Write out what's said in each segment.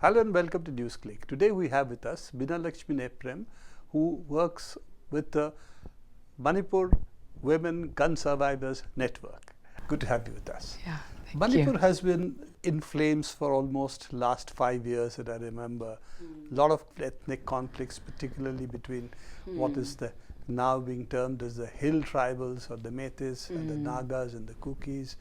Hello and welcome to NewsClick. Today we have with us Binalakshmi Nepram, who works with the Manipur Women Gun Survivors Network. Good to have you with us. Yeah, Manipur has been in flames for almost last 5 years, and I remember a lot of ethnic conflicts, particularly between what is now being termed as the hill tribals or the Metis and the Nagas and the Kukis,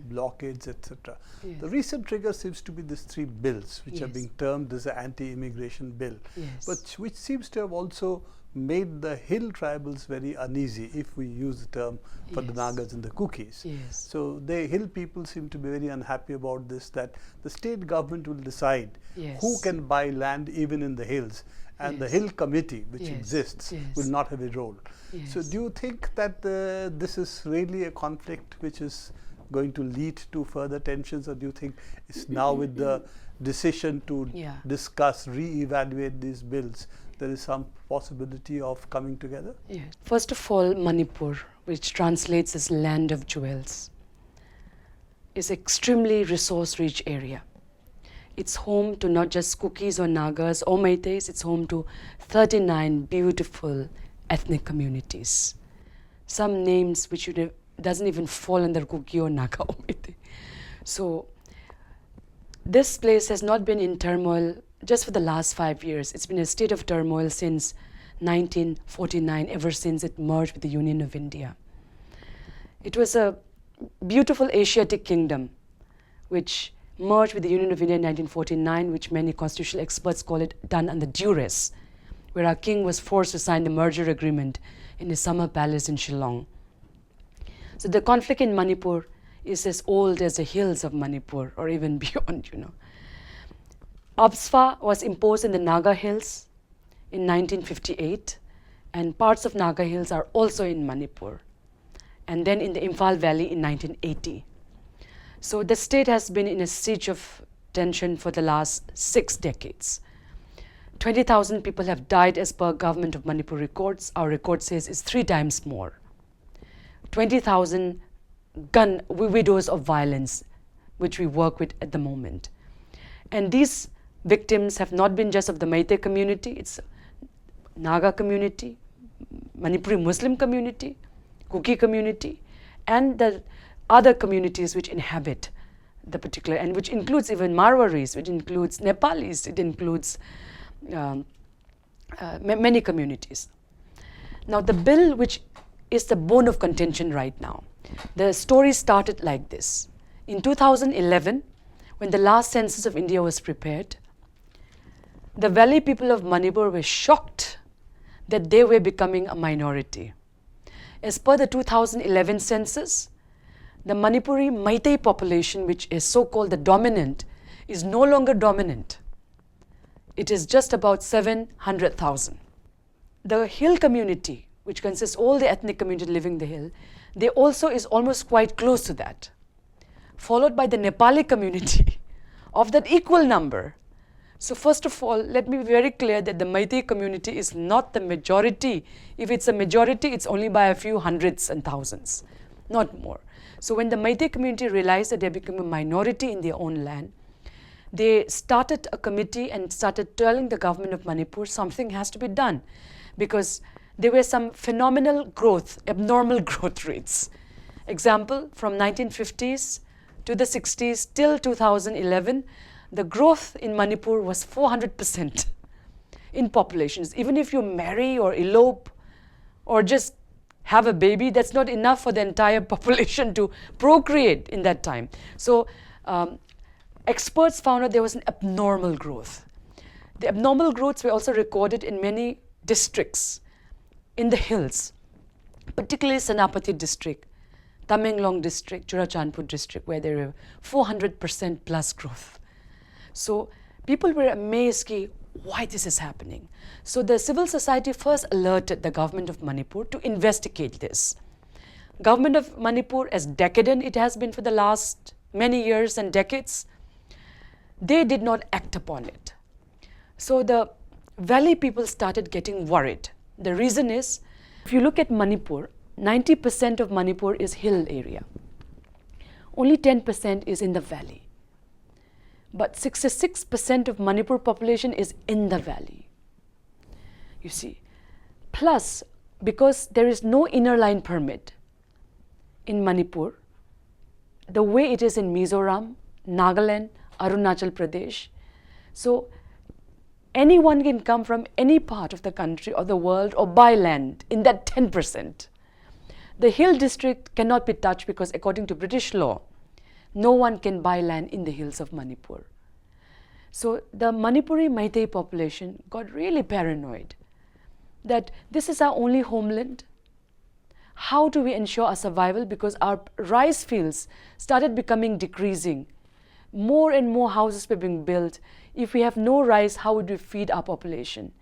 blockades, etc. Yes. The recent trigger seems to be these 3 bills, which are Yes. being termed as the anti-immigration bill, Yes. but which seems to have also made the hill tribals very uneasy, if we use the term for the Yes. Nagas and the Kukis. Yes. So the hill people seem to be very unhappy about this, that the state government will decide Yes. who can buy land even in the hills, and the Yes. hill committee which Yes. exists Yes. will not have a role. Yes. So do you think that this is really a conflict which is going to lead to further tensions, or do you think it's now with the decision to discuss, re-evaluate these bills, there is some possibility of coming together? Yes. First of all, Manipur, which translates as land of jewels, is extremely resource-rich area. It's home to not just Kukis or Nagas or Meiteis, it's home to 39 beautiful ethnic communities. Some names which doesn't even fall under Kuki or Naga or Meitei. So this place has not been in turmoil just for the last 5 years. It's been a state of turmoil since 1949, ever since it merged with the Union of India. It was a beautiful Asiatic kingdom which merged with the Union of India in 1949, which many constitutional experts call it done under duress, where our king was forced to sign the merger agreement in his summer palace in Shillong. So the conflict in Manipur is as old as the hills of Manipur, or even beyond, ABSFA was imposed in the Naga Hills in 1958, and parts of Naga Hills are also in Manipur, and then in the Imphal Valley in 1980. So the state has been in a siege of tension for the last 6 decades. 20,000 people have died as per government of Manipur records. Our record says it's 3 times more. 20,000 widows of violence, which we work with at the moment. And these victims have not been just of the Meitei community, it's Naga community, Manipuri Muslim community, Kuki community, and the other communities which inhabit the particular, and which includes even Marwaris, which includes Nepalis, it includes many communities. Now the bill, which is the bone of contention right now, the story started like this. In 2011, when the last census of India was prepared, the valley people of Manipur were shocked that they were becoming a minority. As per the 2011 census, the Manipuri Meitei population, which is so-called the dominant, is no longer dominant. It is just about 700,000. The hill community, which consists all the ethnic community living the hill, they also is almost quite close to that, followed by the Nepali community of that equal number. So first of all, let me be very clear that the Meitei community is not the majority. If it's a majority, it's only by a few hundreds and thousands, not more. So when the Meitei community realized that they become a minority in their own land, they started a committee and started telling the government of Manipur something has to be done, because there were some phenomenal growth, abnormal growth rates. Example, from 1950s to the 60s till 2011, the growth in Manipur was 400% in populations. Even if you marry or elope or just have a baby, that's not enough for the entire population to procreate in that time. So experts found out there was an abnormal growth. The abnormal growths were also recorded in many districts in the hills, particularly Senapati district, Tamenglong district, Churachandpur district, where there were 400% plus growth. So people were amazed why this is happening. So the civil society first alerted the government of Manipur to investigate this. Government of Manipur, as decadent it has been for the last many years and decades, they did not act upon it. So the valley people started getting worried. The reason is, if you look at Manipur, 90% of Manipur is hill area. Only 10% is in the valley. but 66% of Manipur population is in the valley. You see, plus because there is no inner line permit in Manipur, the way it is in Mizoram, Nagaland, Arunachal Pradesh. So anyone can come from any part of the country or the world or buy land in that 10%. The hill district cannot be touched because according to British law, no one can buy land in the hills of Manipur. So the Manipuri Meitei population got really paranoid that this is our only homeland. How do we ensure our survival? Because our rice fields started becoming decreasing. More and more houses were being built. If we have no rice, how would we feed our population?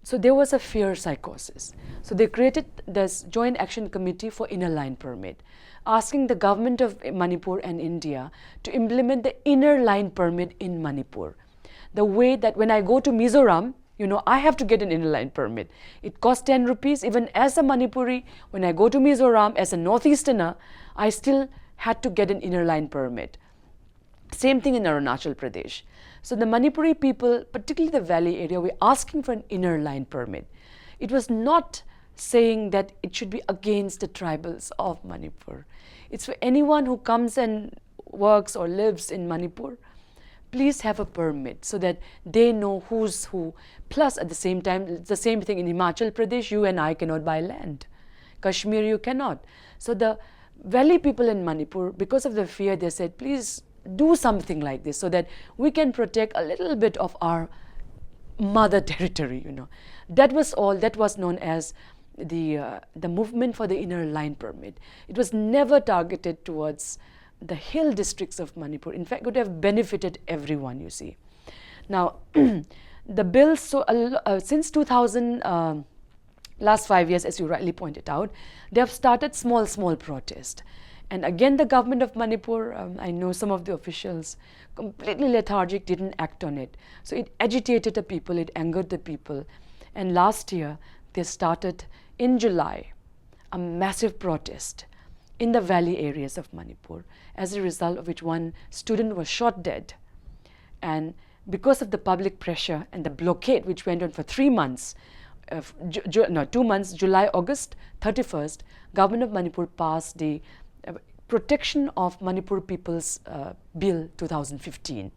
So there was a fear psychosis. So they created this Joint Action Committee for Inner Line Permit, asking the government of Manipur and India to implement the inner line permit in Manipur. The way that when I go to Mizoram, I have to get an inner line permit. It costs 10 rupees. Even as a Manipuri, when I go to Mizoram as a Northeasterner, I still had to get an inner line permit. Same thing in Arunachal Pradesh. So the Manipuri people, particularly the valley area, were asking for an inner line permit. It was not saying that it should be against the tribals of Manipur. It's for anyone who comes and works or lives in Manipur, please have a permit so that they know who's who. Plus, at the same time, it's the same thing in Himachal Pradesh, you and I cannot buy land. Kashmir, you cannot. So the valley people in Manipur, because of the fear, they said, please do something like this so that we can protect a little bit of our mother territory, That was all. That was known as the movement for the inner line permit. It was never targeted towards the hill districts of Manipur. In fact, it would have benefited everyone, you see. Now, the bill, since 2000, last 5 years, as you rightly pointed out, they have started small protest. And again, the government of Manipur, I know some of the officials, completely lethargic, didn't act on it. So it agitated the people, it angered the people. And last year, they started in July a massive protest in the valley areas of Manipur, as a result of which one student was shot dead. And because of the public pressure and the blockade, which went on for 3 months, 2 months, July, August 31st, government of Manipur passed the Protection of Manipur People's Bill 2015.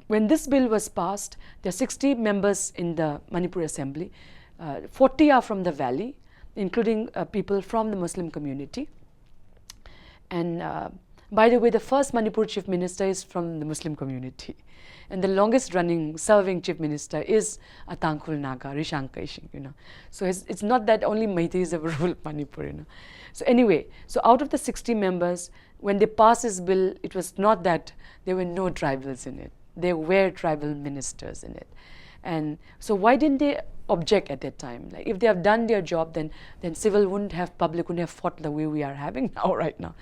When this bill was passed, there are 60 members in the Manipur Assembly. 40 are from the valley, including people from the Muslim community. And by the way, the first Manipur Chief Minister is from the Muslim community. And the longest running serving Chief Minister is a Tangkhul Naga, Rishankashing, So it's not that only Meiteis have ruled Manipur, So anyway, so out of the 60 members, when they passed this bill, it was not that there were no tribals in it. There were tribal ministers in it. And so why didn't they object at that time? Like if they have done their job, then civil public wouldn't have fought the way we are having now, right now.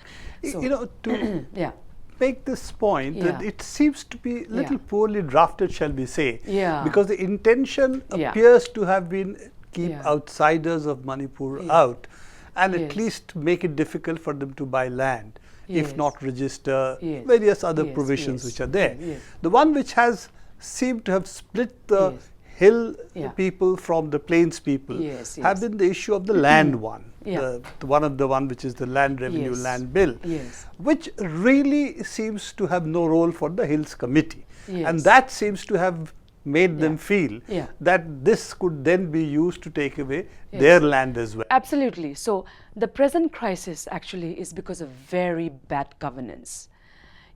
So, to yeah. make this point, that Yeah. it seems to be a little poorly drafted, shall we say. Yeah. Because the intention Yeah. appears to have been keep Yeah. outsiders of Manipur Yes. out, and Yes. at least make it difficult for them to buy land, if Yes. not register, Yes. various other Yes, provisions yes. which are there. Yes. The one which has seemed to have split the Yes. hill Yeah. people from the plains people Yes, have yes. been the issue of the land one. Yeah. The one which is the land revenue Yes. land bill, Yes. which really seems to have no role for the Hills Committee. Yes. And that seems to have made them Yeah. feel Yeah. that this could then be used to take away Yes. their land as well. Absolutely. So the present crisis actually is because of very bad governance.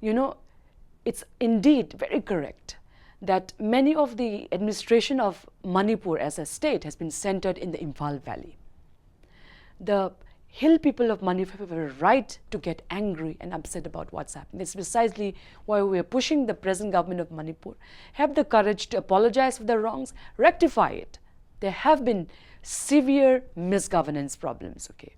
It's indeed very correct that many of the administration of Manipur as a state has been centered in the Imphal Valley. The hill people of Manipur have a right to get angry and upset about what's happening. It's precisely why we are pushing the present government of Manipur. Have the courage to apologize for the wrongs, rectify it. There have been severe misgovernance problems, okay?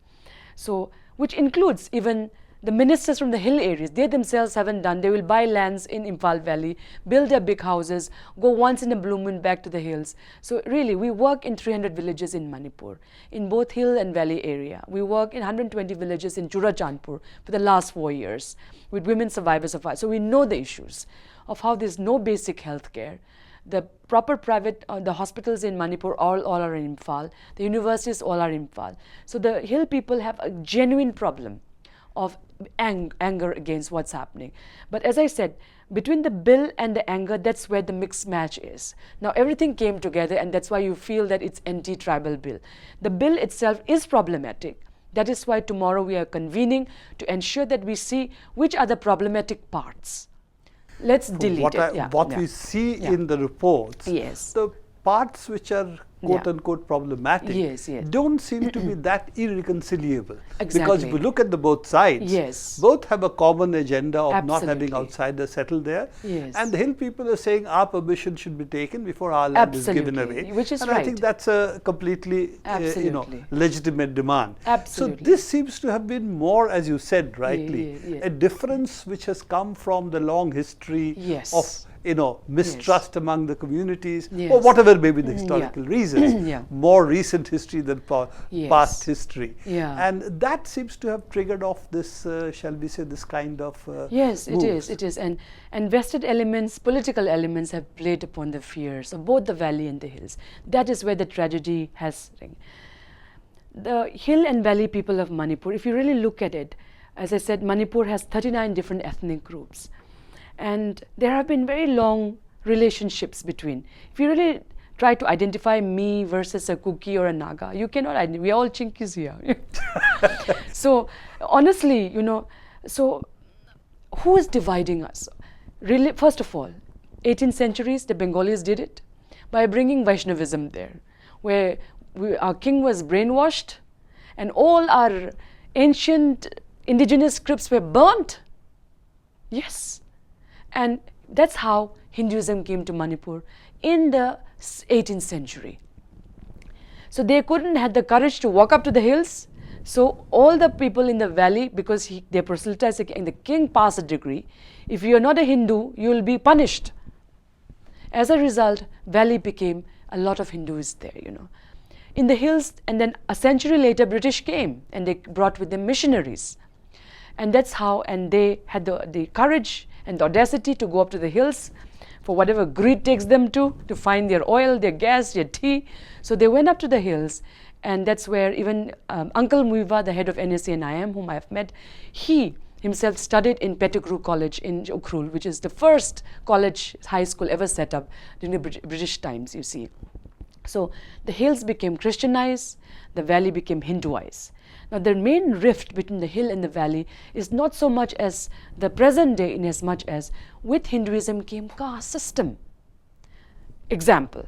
So, which includes even the ministers from the hill areas, they themselves haven't done. They will buy lands in Imphal Valley, build their big houses, go once in a blue moon back to the hills. So really, we work in 300 villages in Manipur, in both hill and valley area. We work in 120 villages in Churachandpur for the last 4 years with women survivors of fire. So we know the issues of how there's no basic health care. The proper private, the hospitals in Manipur all are in Imphal. The universities all are in Imphal. So the hill people have a genuine problem of anger against what's happening. But as I said, between the bill and the anger, that's where the mixed match is. Now everything came together, and that's why you feel that it's anti-tribal bill. The bill itself is problematic. That is why tomorrow we are convening to ensure that we see which are the problematic parts. Let's delete it. What we see in the reports, the parts which are quote-unquote problematic don't seem to be that irreconcilable. Because if we look at the both sides, both have a common agenda of not having outsiders settle there. And the hill people are saying our permission should be taken before our land is given away. Which is and I think that's a completely legitimate demand. So this seems to have been more, as you said rightly, a difference which has come from the long history of mistrust among the communities, or whatever may be the historical reasons, more recent history than past history. And that seems to have triggered off this, shall we say, this kind of it is. And vested elements, political elements have played upon the fears of both the valley and the hills. That is where the tragedy has. The hill and valley people of Manipur, if you really look at it, as I said, Manipur has 39 different ethnic groups. And there have been very long relationships between. If you really try to identify me versus a Kuki or a Naga, you cannot identify. We are all Chinkis here. So honestly, so who is dividing us? Really, first of all, 18th centuries, the Bengalis did it by bringing Vaishnavism there, where our king was brainwashed and all our ancient indigenous scripts were burnt. Yes. And that's how Hinduism came to Manipur in the 18th century. So they couldn't have the courage to walk up to the hills. So all the people in the valley, because they proselytized and the king passed a decree, if you are not a Hindu, you will be punished. As a result, valley became a lot of Hindus there, In the hills, and then a century later, British came and they brought with them missionaries. And that's how, and they had the courage and the audacity to go up to the hills for whatever greed takes them to find their oil, their gas, their tea. So they went up to the hills, and that's where even Uncle Muiva, the head of NSA and IM, whom I have met, he himself studied in Pettigrew College in Ukhrul, which is the first college, high school ever set up during the British times, you see. So the hills became Christianized, the valley became Hinduized. Now, the main rift between the hill and the valley is not so much as the present day, in as much as with Hinduism came caste system. Example.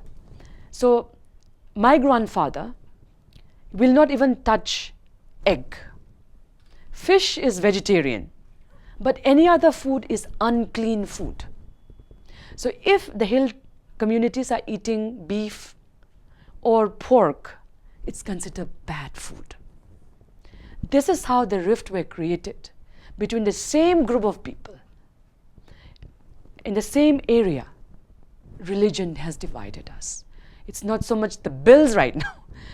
So, my grandfather will not even touch egg. Fish is vegetarian, but any other food is unclean food. So, if the hill communities are eating beef or pork, it's considered bad food. This is how the rift were created between the same group of people in the same area. Religion has divided us. It's not so much the bills right now.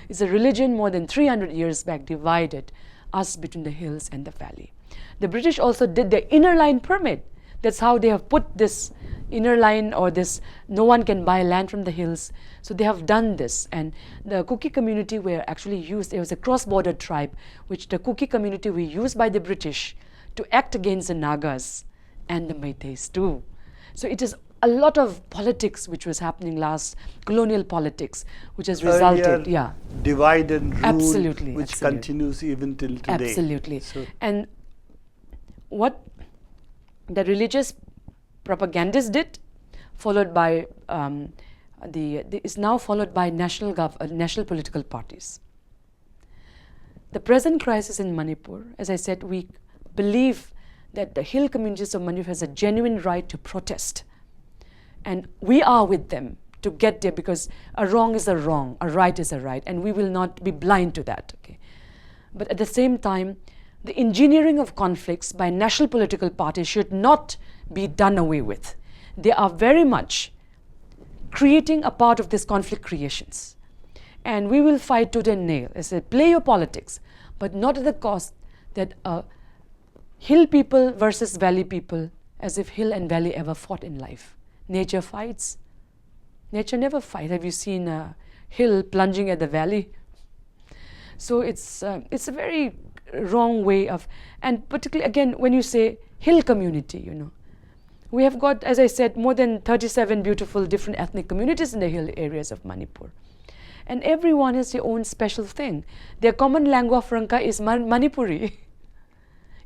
It's a religion more than 300 years back divided us between the hills and the valley. The British also did the inner line permit. That's how they have put this inner line, or this no one can buy land from the hills. So they have done this, and the Kuki community were actually used. There was a cross-border tribe which the Kuki community were used by the British to act against the Nagas and the Meiteis too. So it is a lot of politics which was happening last, colonial politics, which has resulted, divide and rule, which continues even till today. Absolutely. So, and what the religious propagandists did, followed by is now followed by national political parties. The present crisis in Manipur, as I said, we believe that the hill communities of Manipur has a genuine right to protest, and we are with them to get there, because a wrong is a wrong, a right is a right, and we will not be blind to that. Okay, but at the same time, the engineering of conflicts by national political parties should not be done away with. They are very much creating a part of this conflict creations. And we will fight tooth and nail. I said, play your politics, but not at the cost that hill people versus valley people, as if hill and valley ever fought in life. Nature fights. Nature never fights. Have you seen a hill plunging at the valley? So it's a very wrong way of, and particularly again when you say hill community, you know, we have got, as I said, more than 37 beautiful different ethnic communities in the hill areas of Manipur. And everyone has their own special thing. Their common lingua franca is Manipuri.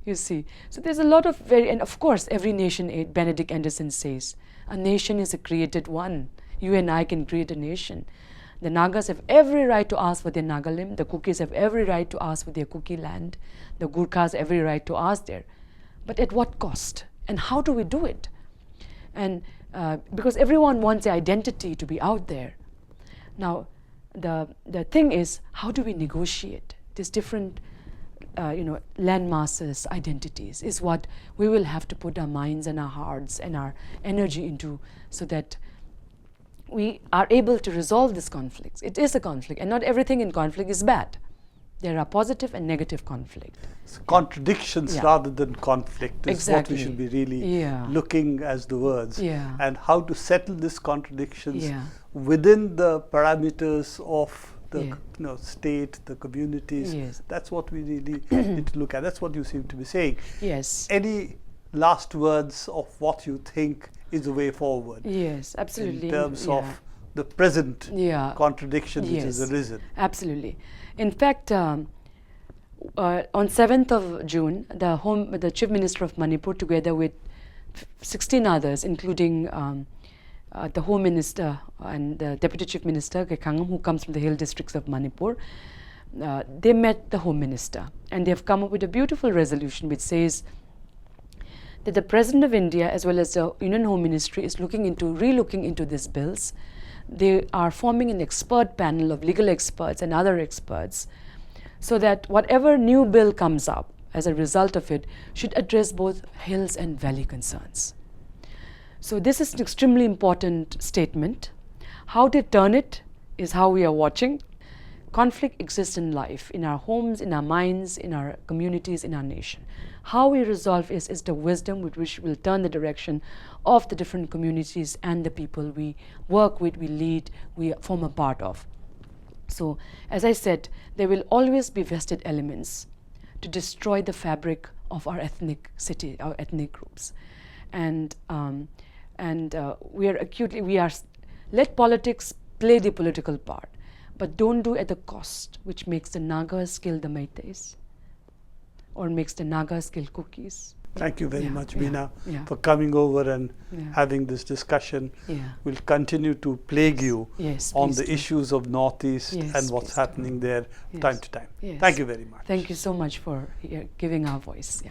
You see. So there's a lot of and of course, every nation, Benedict Anderson says, a nation is a created one. You and I can create a nation. The Nagas have every right to ask for their Nagalim. The Kukis have every right to ask for their Kuki land. The Gurkhas have every right to ask there. But at what cost? And how do we do it? And because everyone wants their identity to be out there. Now, the thing is, how do we negotiate these different land masses, identities, is what we will have to put our minds and our hearts and our energy into, so that we are able to resolve this conflict. It is a conflict, and not everything in conflict is bad. There are positive and negative conflict. So contradictions rather than conflict is what we should be really looking as the words. And how to settle these contradictions within the parameters of the state, the communities. That's what we really need to look at. That's what you seem to be saying. Yes. Any last words of what you think is the way forward? Yes, absolutely. In terms of the present contradiction which has arisen. Absolutely. In fact, on 7th of June, the Chief Minister of Manipur, together with 16 others, including the Home Minister and the Deputy Chief Minister, Kekangam, who comes from the hill districts of Manipur, they met the Home Minister, and they have come up with a beautiful resolution which says that the President of India, as well as the Union Home Ministry, is relooking into these bills. They are forming an expert panel of legal experts and other experts, so that whatever new bill comes up as a result of it should address both hills and valley concerns. So this is an extremely important statement. How they turn it is how we are watching. Conflict exists in life, in our homes, in our minds, in our communities, in our nation. How we resolve is the wisdom with which we'll turn the direction of the different communities and the people we work with, we lead, we form a part of. So, as I said, there will always be vested elements to destroy the fabric of our ethnic city, our ethnic groups. And let politics play the political part, but don't do at the cost which makes the Nagas kill the Meiteis or makes the Nagas kill Kukis. Thank you very much, Beena, for coming over and having this discussion. We'll continue to plague you on the issues of Northeast and what's happening there time to time. Thank you very much. Thank you so much for giving our voice.